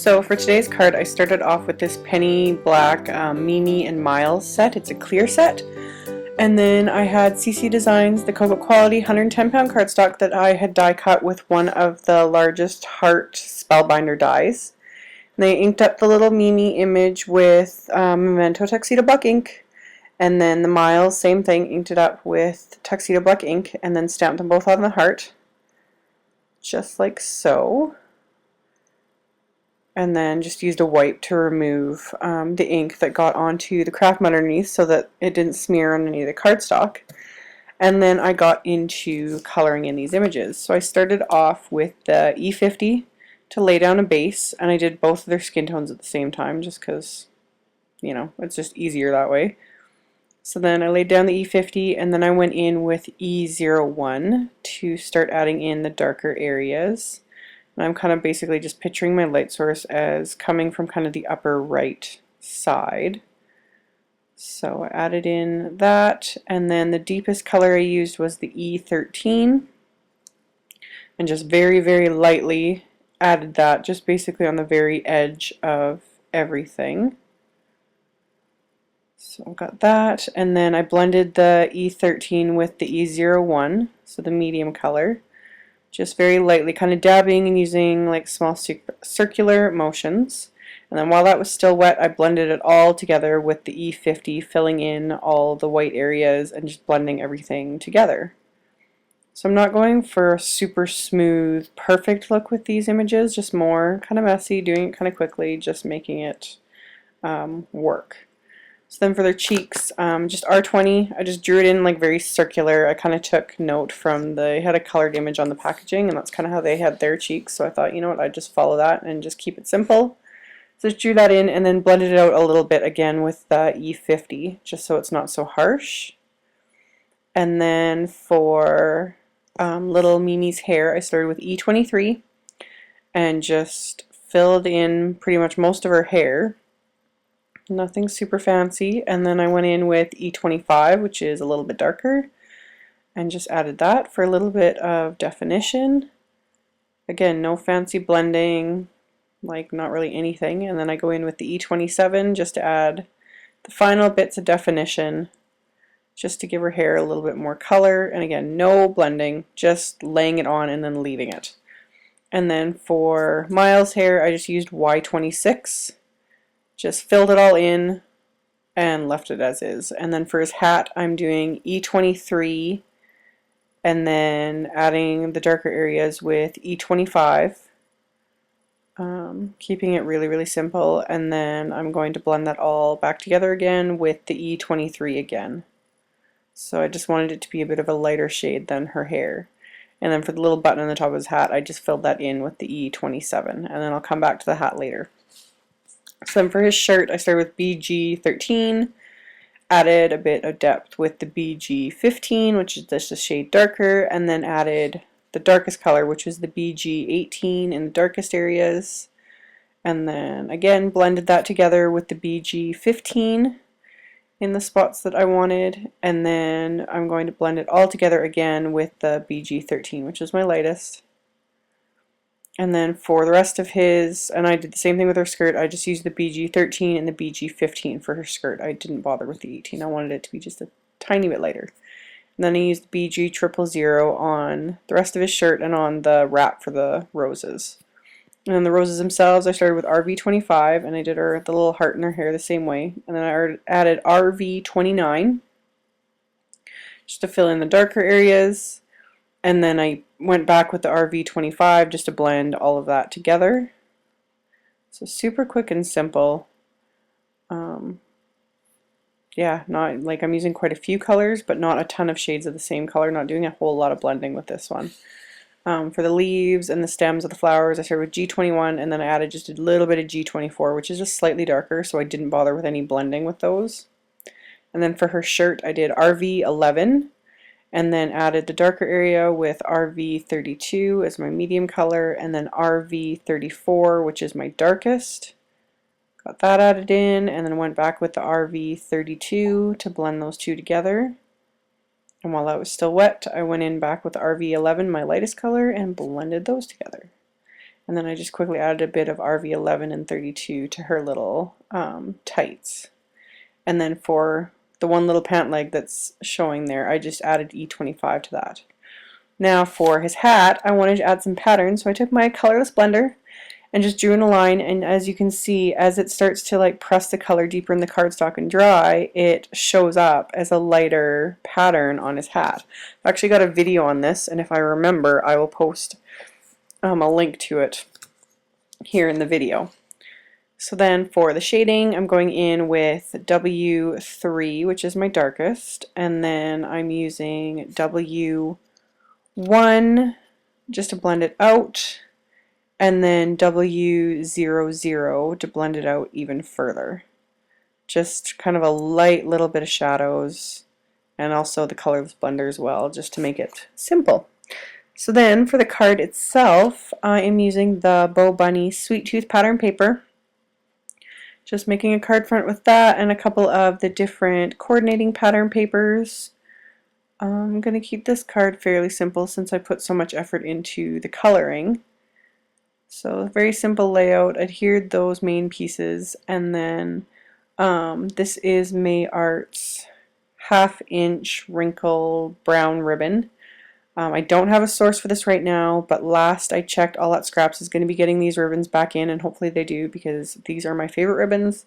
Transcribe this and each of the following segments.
So for today's card, I started off with this penny black Mimi and Miles set. It's a clear set. And then I had CC Designs, the Cocoa Quality 110-pound cardstock that I had die cut with one of the largest heart spellbinder dies. And they inked up the little Mimi image with Memento Tuxedo Black ink. And then the Miles, same thing, inked it up with Tuxedo Black ink and then stamped them both on the heart. Just like so. And then just used a wipe to remove the ink that got onto the craft mat underneath so that it didn't smear on any of the cardstock. And then I got into coloring in these images. So I started off with the E50 to lay down a base, and I did both of their skin tones at the same time just because, you know, it's just easier that way. So then I laid down the E50, and then I went in with E01 to start adding in the darker areas. And I'm kind of basically just picturing my light source as coming from kind of the upper right side. So I added in that, and then the deepest color I used was the E13, and just very, very lightly added that, just basically on the very edge of everything. So I've got that, and then I blended the E13 with the E01, so the medium color. Just very lightly, kind of dabbing and using like small circular motions. And then while that was still wet, I blended it all together with the E50, filling in all the white areas and just blending everything together. So I'm not going for a super smooth, perfect look with these images, just more kind of messy, doing it kind of quickly, just making it work. So then for their cheeks, just R20, I just drew it in like very circular. I kind of took note from they had a colored image on the packaging, and that's kind of how they had their cheeks. So I thought, you know what, I'd just follow that and just keep it simple. So just drew that in and then blended it out a little bit again with the E50, just so it's not so harsh. And then for little Mimi's hair, I started with E23 and just filled in pretty much most of her hair. Nothing super fancy, and then I went in with E25, which is a little bit darker, and just added that for a little bit of definition. Again, no fancy blending, like not really anything. And then I go in with the E27 just to add the final bits of definition, just to give her hair a little bit more color. And again, no blending, just laying it on and then leaving it. And then for Miles' hair, I just used Y26. Just filled it all in and left it as is. And then for his hat, I'm doing E23 and then adding the darker areas with E25, keeping it really, really simple. And then I'm going to blend that all back together again with the E23 again. So I just wanted it to be a bit of a lighter shade than her hair. And then for the little button on the top of his hat, I just filled that in with the E27. And then I'll come back to the hat later. So then for his shirt, I started with BG13, added a bit of depth with the BG15, which is just a shade darker, and then added the darkest color, which was the BG18 in the darkest areas. And then again, blended that together with the BG15 in the spots that I wanted. And then I'm going to blend it all together again with the BG13, which is my lightest. And then for the rest of his, and I did the same thing with her skirt, I just used the BG13 and the BG15 for her skirt. I didn't bother with the 18. I wanted it to be just a tiny bit lighter. And then I used BG000 on the rest of his shirt and on the wrap for the roses. And then the roses themselves, I started with RV25, and I did her the little heart in her hair the same way. And then I added RV29 just to fill in the darker areas. And then I went back with the RV25 just to blend all of that together. So super quick and simple. Yeah, not like I'm using quite a few colors, but not a ton of shades of the same color. Not doing a whole lot of blending with this one. For the leaves and the stems of the flowers, I started with G21, and then I added just a little bit of G24, which is just slightly darker, so I didn't bother with any blending with those. And then for her shirt, I did RV11. And then added the darker area with RV32 as my medium color, and then RV34, which is my darkest. Got that added in, and then went back with the RV32 to blend those two together. And while that was still wet, I went in back with the RV11, my lightest color, and blended those together. And then I just quickly added a bit of RV11 and 32 to her little tights. And then for the one little pant leg that's showing there, I just added E25 to that. Now for his hat, I wanted to add some pattern, so I took my colorless blender and just drew in a line, and as you can see, as it starts to like press the color deeper in the cardstock and dry, it shows up as a lighter pattern on his hat. I've actually got a video on this, and if I remember, I will post a link to it here in the video. So then for the shading, I'm going in with W3, which is my darkest, and then I'm using W1 just to blend it out, and then W00 to blend it out even further. Just kind of a light little bit of shadows, and also the colorless blender as well, just to make it simple. So then for the card itself, I am using the Bow Bunny Sweet Tooth pattern paper. Just making a card front with that and a couple of the different coordinating pattern papers. I'm going to keep this card fairly simple since I put so much effort into the coloring. So very simple layout, adhered those main pieces, and then this is AmyR's 1/2 inch wrinkle brown ribbon. I don't have a source for this right now, but last I checked, All That Scraps is going to be getting these ribbons back in, and hopefully they do, because these are my favorite ribbons.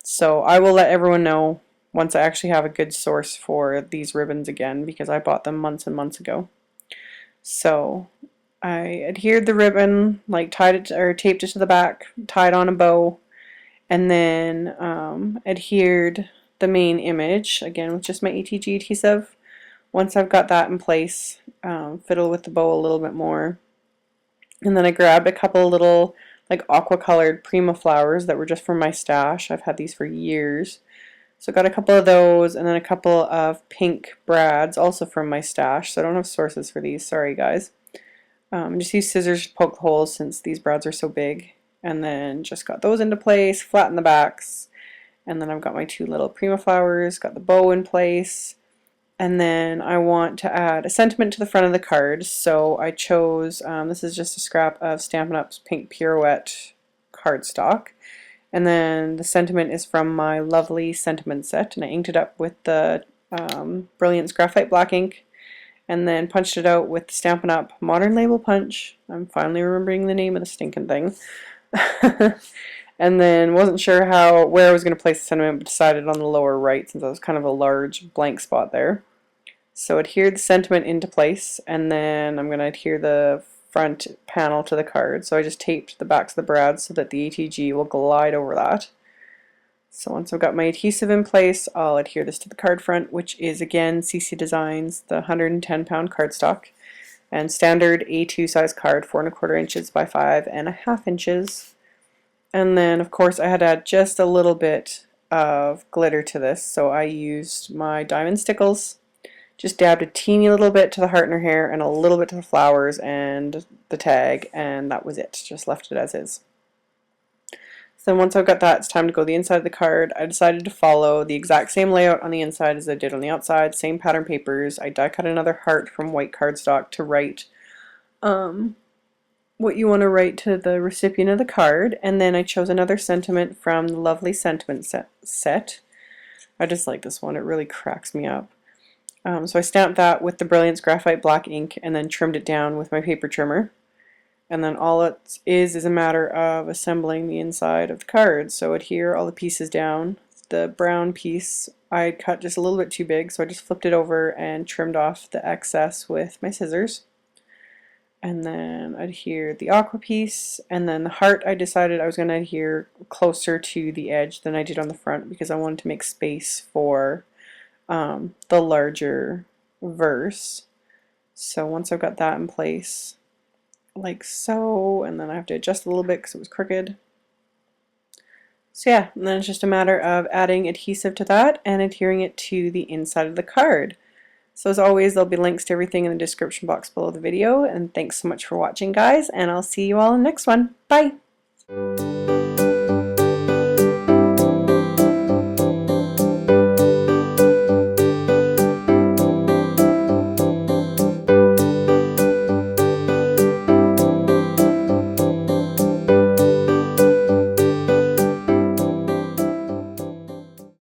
So I will let everyone know once I actually have a good source for these ribbons again, because I bought them months and months ago. So I adhered the ribbon, like tied it or taped it to the back, tied on a bow, and then adhered the main image again with just my ATG adhesive. Once I've got that in place, fiddle with the bow a little bit more, and then I grabbed a couple little like aqua colored Prima flowers that were just from my stash. I've had these for years. So I got a couple of those, and then a couple of pink brads also from my stash. So I don't have sources for these, sorry guys. Just use scissors to poke the holes since these brads are so big, and then just got those into place, flatten the backs, and then I've got my two little Prima flowers, got the bow in place, and then I want to add a sentiment to the front of the card. So I chose, this is just a scrap of Stampin' Up's Pink Pirouette cardstock, and then the sentiment is from my lovely sentiment set, and I inked it up with the Brilliance Graphite Black ink, and then punched it out with Stampin' Up Modern Label Punch. I'm finally remembering the name of the stinking thing. And then wasn't sure where I was going to place the sentiment, but decided on the lower right since that was kind of a large blank spot there. So adhered the sentiment into place, and then I'm going to adhere the front panel to the card. So I just taped the backs of the brads so that the ATG will glide over that. So once I've got my adhesive in place, I'll adhere this to the card front, which is again CC Designs, the 110-pound cardstock, and standard A2 size card, 4 1/4 inches by 5 1/2 inches. And then of course I had to add just a little bit of glitter to this, so I used my diamond stickles, just dabbed a teeny little bit to the heart in her hair and a little bit to the flowers and the tag, and that was it. Just left it as is. So then once I've got that, it's time to go the inside of the card. I decided to follow the exact same layout on the inside as I did on the outside, same pattern papers. I die cut another heart from white cardstock to write what you want to write to the recipient of the card, and then I chose another sentiment from the lovely sentiment set. I just like this one, it really cracks me up. So I stamped that with the Brilliance Graphite Black ink and then trimmed it down with my paper trimmer. And then all it is a matter of assembling the inside of the card. So adhere all the pieces down. The brown piece I cut just a little bit too big, so I just flipped it over and trimmed off the excess with my scissors. And then adhere the aqua piece, and then the heart I decided I was going to adhere closer to the edge than I did on the front because I wanted to make space for the larger verse. So once I've got that in place, like so, and then I have to adjust a little bit because it was crooked. So yeah, and then it's just a matter of adding adhesive to that and adhering it to the inside of the card. So as always, there'll be links to everything in the description box below the video, and thanks so much for watching guys, and I'll see you all in the next one. Bye!